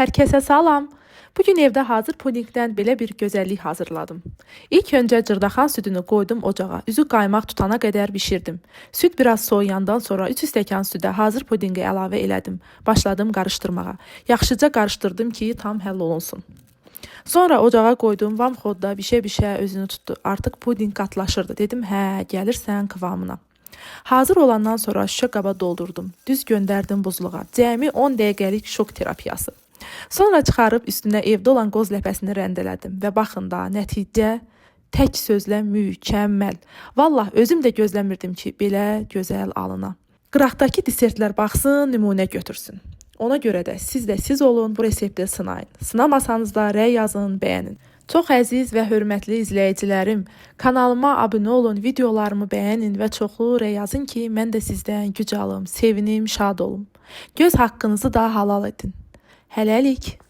Hər kəsə salam. Bugün evdə hazır pudingdən belə bir gözəllik hazırladım. İlk öncə cırdaxan südünü qoydum ocağa. Üzü qaymaq tutana qədər bişirdim. Süd biraz soğuyandan sonra 3 stəkan südə hazır pudinqi əlavə elədim. Başladım qarışdırmağa. Yaxşıca qarışdırdım ki, tam həll olunsun. Sonra ocağa qoydum, vamxodda bişə-bişə özünü tutdu. Artıq pudinq qatlaşırdı. Dedim, hə, gəlirsən kıvamına. Hazır olandan sonra şüşə qaba doldurdum. Düz göndərdim buzluğa. Cəmi 10 dəqiqəlik şok terapiyası. Sonra çıxarıb üstünə evdə olan qoz ləpəsini rəndələdim və baxın da, nəticə tək sözlə mükəmməl. Vallah, özüm də gözləmirdim ki, belə gözəl alına. Qıraqdakı desertlər baxsın, nümunə götürsün. Ona görə də siz olun, bu resepti sınayın. Sınamasanız da rəy yazın, bəyənin. Çox əziz və hörmətli izləyicilərim, kanalıma abunə olun, videolarımı bəyənin və çoxlu rəy yazın ki, mən də sizdən güc alım, sevinim, şad olum. Göz haqqınızı da halal edin. Hələlik.